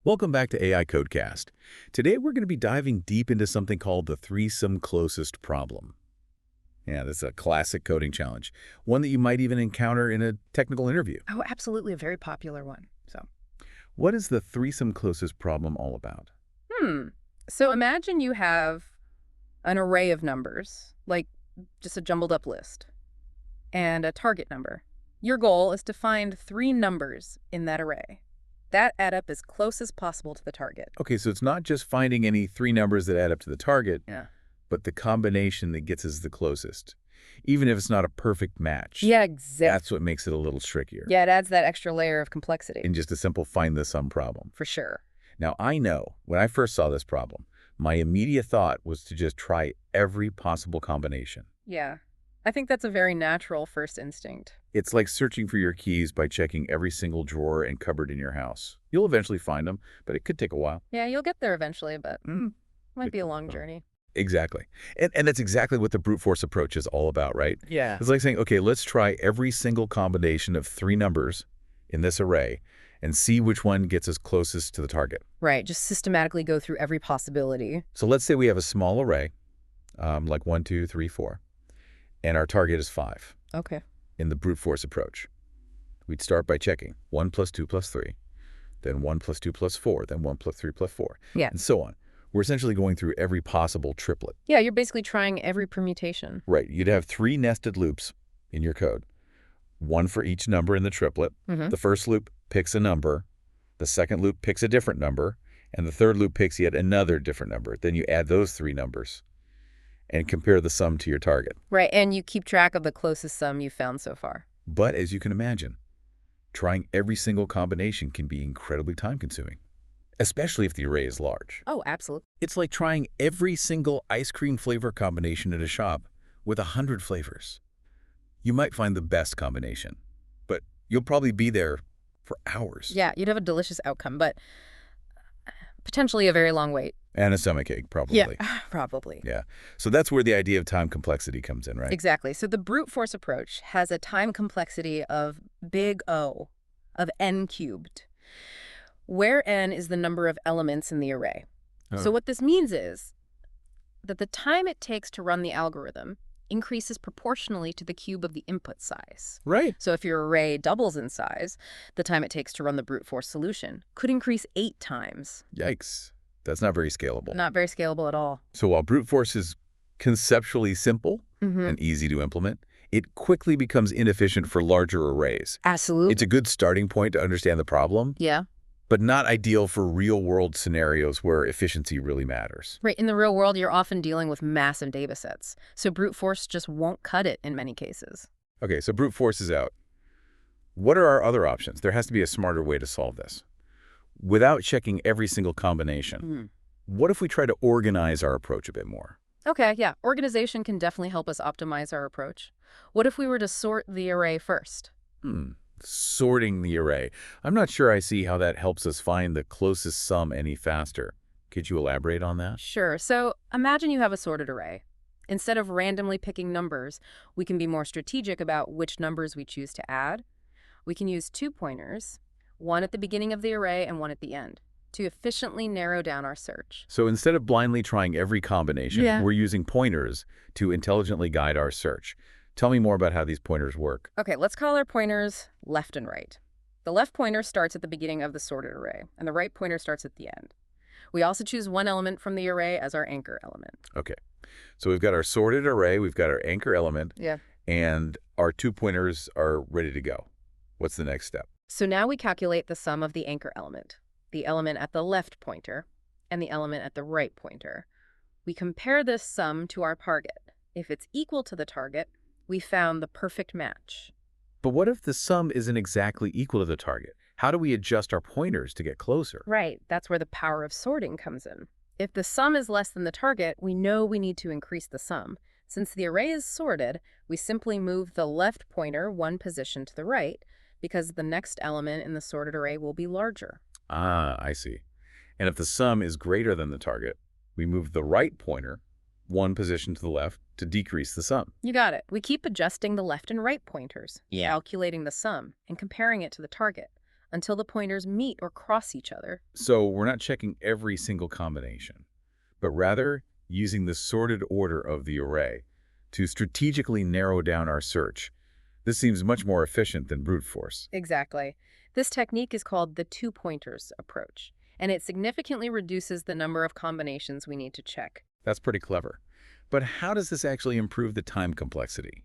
Welcome back to AI.Code.Cast. Today we're going to be diving deep into something called the threesome closest problem. Yeah, this is a classic coding challenge, one that you might even encounter in a technical interview. Oh, absolutely. A very popular one. What is the threesome closest problem all about? So imagine you have an array of numbers, like just a jumbled up list, and a target number. Your goal is to find three numbers in that array that add up as close as possible to the target. Okay, so it's not just finding any three numbers that add up to the target, Yeah. but the combination that gets us the closest, even if it's not a perfect match. Yeah, exactly. That's what makes it a little trickier. Yeah, it adds that extra layer of complexity. In just a simple find the sum problem. For sure. Now, I know when I first saw this problem, my immediate thought was to just try every possible combination. Yeah. I think that's a very natural first instinct. It's like searching for your keys by checking every single drawer and cupboard in your house. You'll eventually find them, but it could take a while. Yeah, you'll get there eventually, but it might be a long journey. Exactly. And that's exactly what the brute force approach is all about, right? Yeah. It's like saying, okay, let's try every single combination of three numbers in this array and see which one gets us closest to the target. Right, just systematically go through every possibility. So let's say we have a small array, like 1, 2, 3, 4, and our target is 5. Okay. In the brute force approach, we'd start by checking 1 plus 2 plus 3, then 1 plus 2 plus 4, then 1 plus 3 plus 4, Yeah. and so on. We're essentially going through every possible triplet. Yeah, you're basically trying every permutation. Right. You'd have 3 nested loops in your code, one for each number in the triplet. The first loop picks a number, the second loop picks a different number, and the third loop picks yet another different number. Then you add those 3 numbers and compare the sum to your target. Right, and you keep track of the closest sum you've found so far. But as you can imagine, trying every single combination can be incredibly time-consuming, especially if the array is large. Oh, absolutely. It's like trying every single ice cream flavor combination at a shop with 100 flavors. You might find the best combination, but you'll probably be there for hours. Yeah, you'd have a delicious outcome, but potentially a very long wait. And a stomachache, probably. Yeah, probably. Yeah. So that's where the idea of time complexity comes in, right? Exactly. So the brute force approach has a time complexity of big O, of n cubed, where n is the number of elements in the array. So what this means is that the time it takes to run the algorithm increases proportionally to the cube of the input size. Right. So if your array doubles in size, the time it takes to run the brute force solution could increase 8 times. Yikes. That's not very scalable. Not very scalable at all. So while brute force is conceptually simple and easy to implement, it quickly becomes inefficient for larger arrays. Absolutely. It's a good starting point to understand the problem, Yeah. but not ideal for real-world scenarios where efficiency really matters. Right. In the real world, you're often dealing with massive data sets. So brute force just won't cut it in many cases. Okay, so brute force is out. What are our other options? There has to be a smarter way to solve this. Without checking every single combination, what if we try to organize our approach a bit more? Okay, yeah. Organization can definitely help us optimize our approach. What if we were to sort the array first? Sorting the array. I'm not sure I see how that helps us find the closest sum any faster. Could you elaborate on that? Sure. So imagine you have a sorted array. Instead of randomly picking numbers, we can be more strategic about which numbers we choose to add. We can use 2 pointers, one at the beginning of the array and one at the end, to efficiently narrow down our search. So instead of blindly trying every combination, we're using pointers to intelligently guide our search. Tell me more about how these pointers work. Okay, let's call our pointers left and right. The left pointer starts at the beginning of the sorted array, and the right pointer starts at the end. We also choose one element from the array as our anchor element. Okay, so we've got our sorted array, we've got our anchor element, and our 2 pointers are ready to go. What's the next step? So now we calculate the sum of the anchor element, the element at the left pointer, and the element at the right pointer. We compare this sum to our target. If it's equal to the target, we found the perfect match. But what if the sum isn't exactly equal to the target? How do we adjust our pointers to get closer? Right, that's where the power of sorting comes in. If the sum is less than the target, we know we need to increase the sum. Since the array is sorted, we simply move the left pointer 1 position to the right, because the next element in the sorted array will be larger. Ah, I see. And if the sum is greater than the target, we move the right pointer 1 position to the left to decrease the sum. You got it. We keep adjusting the left and right pointers, calculating the sum, and comparing it to the target until the pointers meet or cross each other. So we're not checking every single combination, but rather using the sorted order of the array to strategically narrow down our search. This seems much more efficient than brute force. Exactly. This technique is called the two-pointers approach, and it significantly reduces the number of combinations we need to check. That's pretty clever. But how does this actually improve the time complexity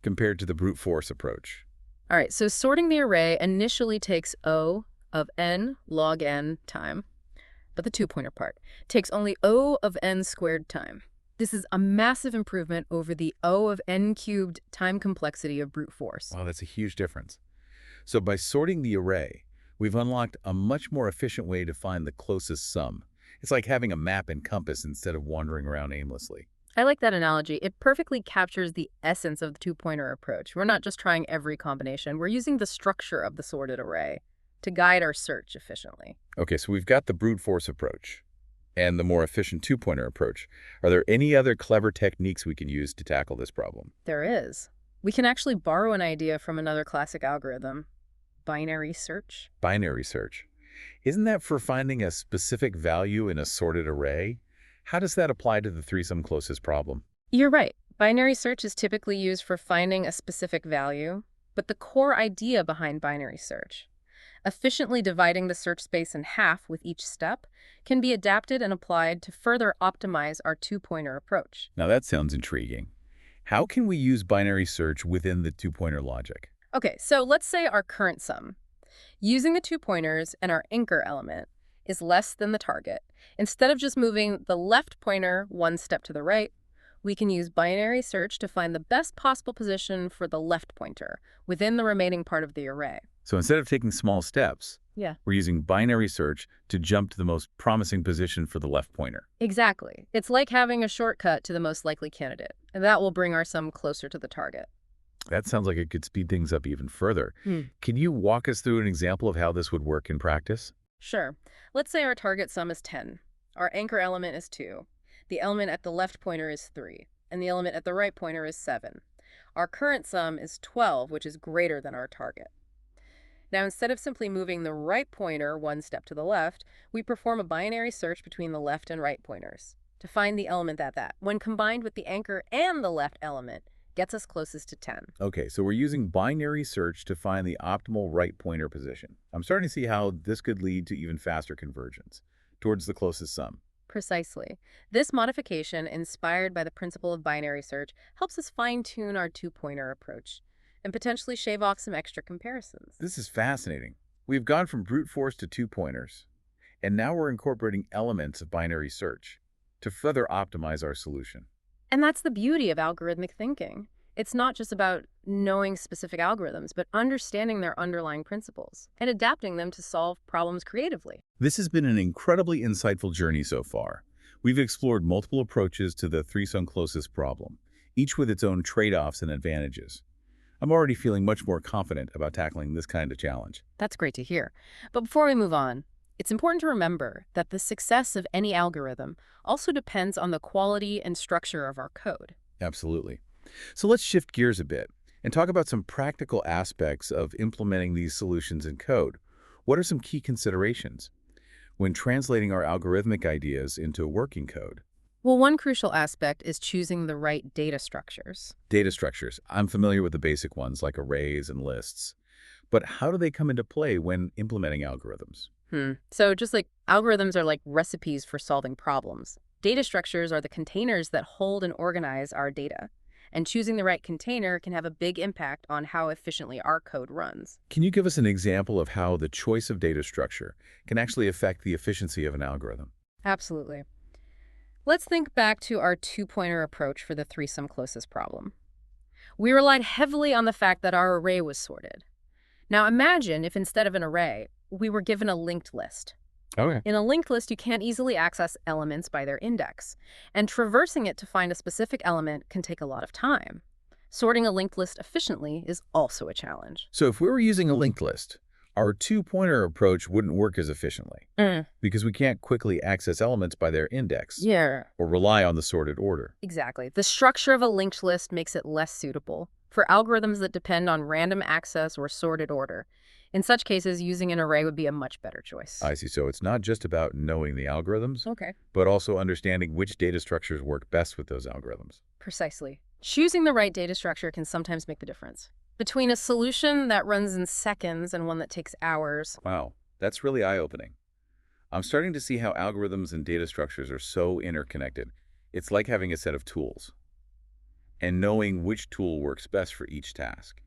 compared to the brute force approach? All right, so sorting the array initially takes O of n log n time, but the two-pointer part takes only O of n squared time. This is a massive improvement over the O of n cubed time complexity of brute force. Wow, that's a huge difference. So by sorting the array, we've unlocked a much more efficient way to find the closest sum. It's like having a map and compass instead of wandering around aimlessly. I like that analogy. It perfectly captures the essence of the two-pointer approach. We're not just trying every combination. We're using the structure of the sorted array to guide our search efficiently. Okay, so we've got the brute force approach and the more efficient two-pointer approach. Are there any other clever techniques we can use to tackle this problem? There is. We can actually borrow an idea from another classic algorithm, binary search. Binary search. Isn't that for finding a specific value in a sorted array? How does that apply to the threesome closest problem? You're right. Binary search is typically used for finding a specific value, but the core idea behind binary search, efficiently dividing the search space in half with each step, can be adapted and applied to further optimize our two-pointer approach. Now that sounds intriguing. How can we use binary search within the two-pointer logic? Okay, so let's say our current sum, using the two pointers and our anchor element, is less than the target. Instead of just moving the left pointer one step to the right, we can use binary search to find the best possible position for the left pointer within the remaining part of the array. So instead of taking small steps, Yeah. we're using binary search to jump to the most promising position for the left pointer. Exactly. It's like having a shortcut to the most likely candidate, and that will bring our sum closer to the target. That sounds like it could speed things up even further. Can you walk us through an example of how this would work in practice? Sure. Let's say our target sum is 10. Our anchor element is 2. The element at the left pointer is 3. And the element at the right pointer is 7. Our current sum is 12, which is greater than our target. Now, instead of simply moving the right pointer one step to the left, we perform a binary search between the left and right pointers to find the element that, when combined with the anchor and the left element, gets us closest to 10. Okay, so we're using binary search to find the optimal right pointer position. I'm starting to see how this could lead to even faster convergence towards the closest sum. Precisely. This modification, inspired by the principle of binary search, helps us fine-tune our two-pointer approach and potentially shave off some extra comparisons. This is fascinating. We've gone from brute force to two-pointers, and now we're incorporating elements of binary search to further optimize our solution. And that's the beauty of algorithmic thinking. It's not just about knowing specific algorithms, but understanding their underlying principles and adapting them to solve problems creatively. This has been an incredibly insightful journey so far. We've explored multiple approaches to the threesome closest problem, each with its own trade-offs and advantages. I'm already feeling much more confident about tackling this kind of challenge. That's great to hear. But before we move on, it's important to remember that the success of any algorithm also depends on the quality and structure of our code. Absolutely. So let's shift gears a bit and talk about some practical aspects of implementing these solutions in code. What are some key considerations when translating our algorithmic ideas into working code? Well, one crucial aspect is choosing the right data structures. Data structures. I'm familiar with the basic ones like arrays and lists. But how do they come into play when implementing algorithms? So just like algorithms are like recipes for solving problems, data structures are the containers that hold and organize our data. And choosing the right container can have a big impact on how efficiently our code runs. Can you give us an example of how the choice of data structure can actually affect the efficiency of an algorithm? Absolutely. Let's think back to our two-pointer approach for the threesome closest problem. We relied heavily on the fact that our array was sorted. Now imagine if instead of an array, we were given a linked list. Okay. In a linked list, you can't easily access elements by their index, and traversing it to find a specific element can take a lot of time. Sorting a linked list efficiently is also a challenge. So if we were using a linked list, our two-pointer approach wouldn't work as efficiently because we can't quickly access elements by their index Yeah, or rely on the sorted order. exactly. The structure of a linked list makes it less suitable for algorithms that depend on random access or sorted order. In such cases, using an array would be a much better choice. I see. So it's not just about knowing the algorithms, Okay. but also understanding which data structures work best with those algorithms. Precisely. Choosing the right data structure can sometimes make the difference between a solution that runs in seconds and one that takes hours. Wow, that's really eye-opening. I'm starting to see how algorithms and data structures are so interconnected. It's like having a set of tools and knowing which tool works best for each task.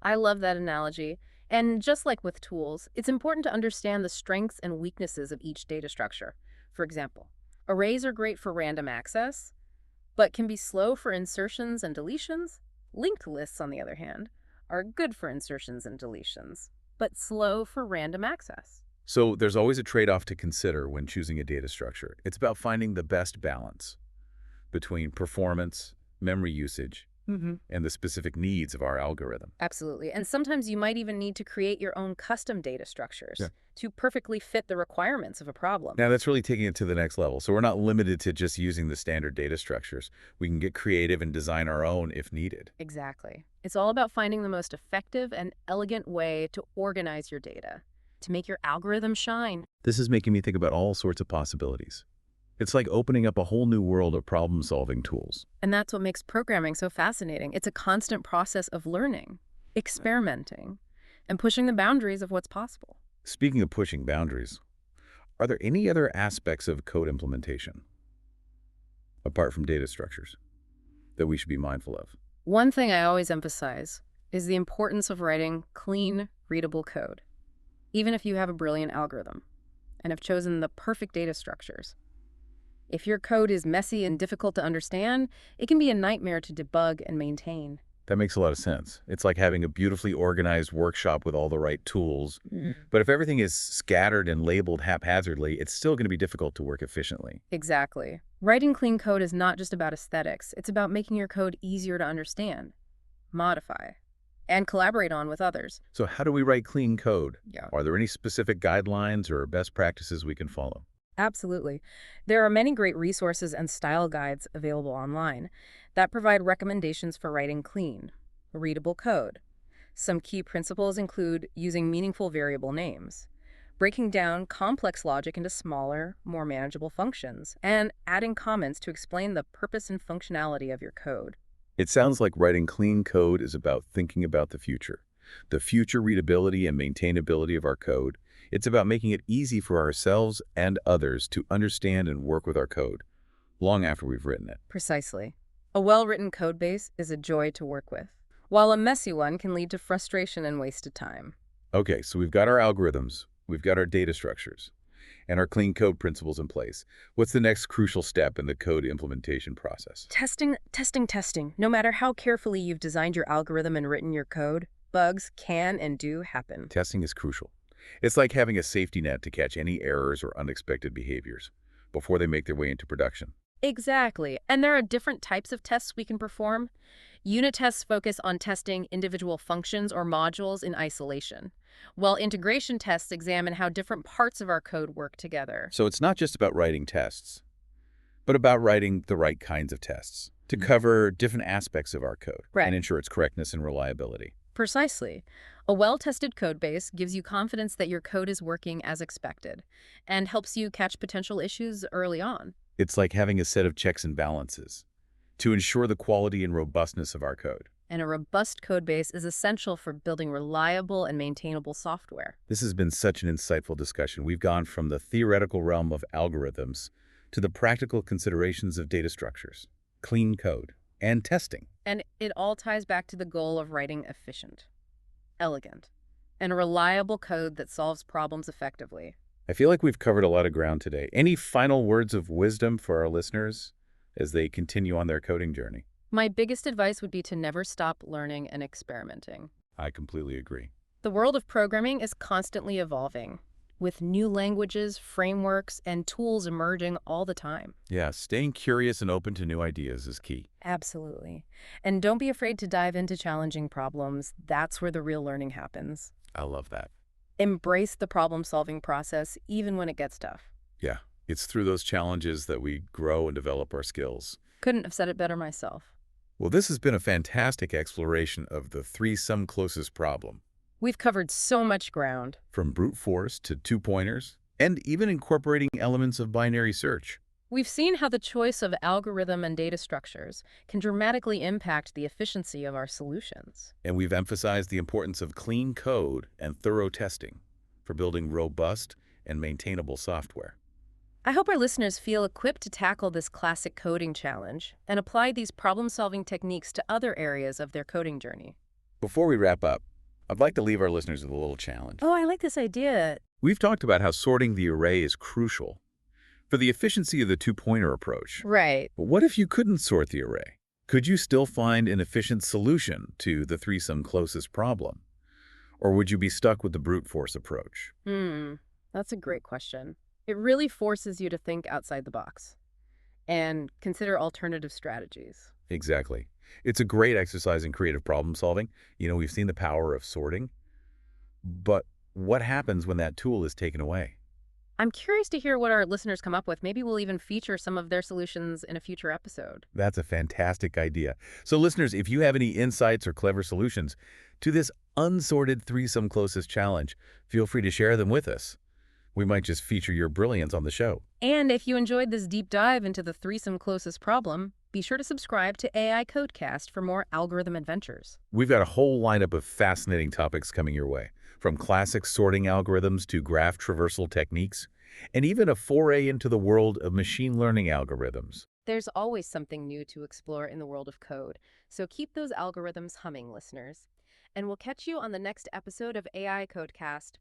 I love that analogy. And just like with tools, it's important to understand the strengths and weaknesses of each data structure. For example, arrays are great for random access, but can be slow for insertions and deletions. Linked lists, on the other hand, are good for insertions and deletions, but slow for random access. So there's always a trade-off to consider when choosing a data structure. It's about finding the best balance between performance, memory usage, and the specific needs of our algorithm. Absolutely. And sometimes you might even need to create your own custom data structures Yeah. to perfectly fit the requirements of a problem. Now that's really taking it to the next level. So we're not limited to just using the standard data structures. We can get creative and design our own if needed. Exactly. It's all about finding the most effective and elegant way to organize your data, to make your algorithm shine. This is making me think about all sorts of possibilities. It's like opening up a whole new world of problem-solving tools. And that's what makes programming so fascinating. It's a constant process of learning, experimenting, and pushing the boundaries of what's possible. Speaking of pushing boundaries, are there any other aspects of code implementation, apart from data structures, that we should be mindful of? One thing I always emphasize is the importance of writing clean, readable code, even if you have a brilliant algorithm and have chosen the perfect data structures. If your code is messy and difficult to understand, it can be a nightmare to debug and maintain. That makes a lot of sense. It's like having a beautifully organized workshop with all the right tools. But if everything is scattered and labeled haphazardly, it's still going to be difficult to work efficiently. Exactly. Writing clean code is not just about aesthetics. It's about making your code easier to understand, modify, and collaborate on with others. So how do we write clean code? Yeah. Are there any specific guidelines or best practices we can follow? Absolutely. There are many great resources and style guides available online that provide recommendations for writing clean, readable code. Some key principles include using meaningful variable names, breaking down complex logic into smaller, more manageable functions, and adding comments to explain the purpose and functionality of your code. It sounds like writing clean code is about thinking about the future readability and maintainability of our code. It's about making it easy for ourselves and others to understand and work with our code long after we've written it. Precisely. A well-written code base is a joy to work with, while a messy one can lead to frustration and wasted time. Okay, so we've got our algorithms, we've got our data structures, and our clean code principles in place. What's the next crucial step in the code implementation process? Testing, testing, testing. No matter how carefully you've designed your algorithm and written your code, bugs can and do happen. Testing is crucial. It's like having a safety net to catch any errors or unexpected behaviors before they make their way into production. Exactly. And there are different types of tests we can perform. Unit tests focus on testing individual functions or modules in isolation, while integration tests examine how different parts of our code work together. So it's not just about writing tests, but about writing the right kinds of tests to cover different aspects of our code Right. and ensure its correctness and reliability. Precisely. A well-tested code base gives you confidence that your code is working as expected and helps you catch potential issues early on. It's like having a set of checks and balances to ensure the quality and robustness of our code. And a robust code base is essential for building reliable and maintainable software. This has been such an insightful discussion. We've gone from the theoretical realm of algorithms to the practical considerations of data structures, clean code, and testing. And it all ties back to the goal of writing efficient, elegant, and reliable code that solves problems effectively. I feel like we've covered a lot of ground today. Any final words of wisdom for our listeners as they continue on their coding journey? My biggest advice would be to never stop learning and experimenting. I completely agree. The world of programming is constantly evolving, with new languages, frameworks, and tools emerging all the time. Yeah, staying curious and open to new ideas is key. Absolutely. And don't be afraid to dive into challenging problems. That's where the real learning happens. I love that. Embrace the problem-solving process, even when it gets tough. Yeah, it's through those challenges that we grow and develop our skills. Couldn't have said it better myself. Well, this has been a fantastic exploration of the threesome closest problem. We've covered so much ground. from brute force to two-pointers, and even incorporating elements of binary search. We've seen how the choice of algorithm and data structures can dramatically impact the efficiency of our solutions. And we've emphasized the importance of clean code and thorough testing for building robust and maintainable software. I hope our listeners feel equipped to tackle this classic coding challenge and apply these problem-solving techniques to other areas of their coding journey. Before we wrap up, I'd like to leave our listeners with a little challenge. Oh, I like this idea. We've talked about how sorting the array is crucial for the efficiency of the two-pointer approach. Right. But what if you couldn't sort the array? Could you still find an efficient solution to the threesome closest problem? Or would you be stuck with the brute force approach? That's a great question. It really forces you to think outside the box and consider alternative strategies. Exactly. It's a great exercise in creative problem solving. We've seen the power of sorting. But what happens when that tool is taken away? I'm curious to hear what our listeners come up with. Maybe we'll even feature some of their solutions in a future episode. That's a fantastic idea. So listeners, if you have any insights or clever solutions to this unsorted threesome closest challenge, feel free to share them with us. We might just feature your brilliance on the show. And if you enjoyed this deep dive into the threesome closest problem, be sure to subscribe to AI.Code.Cast for more algorithm adventures. We've got a whole lineup of fascinating topics coming your way, from classic sorting algorithms to graph traversal techniques, and even a foray into the world of machine learning algorithms. There's always something new to explore in the world of code, so keep those algorithms humming, listeners. And we'll catch you on the next episode of AI.Code.Cast.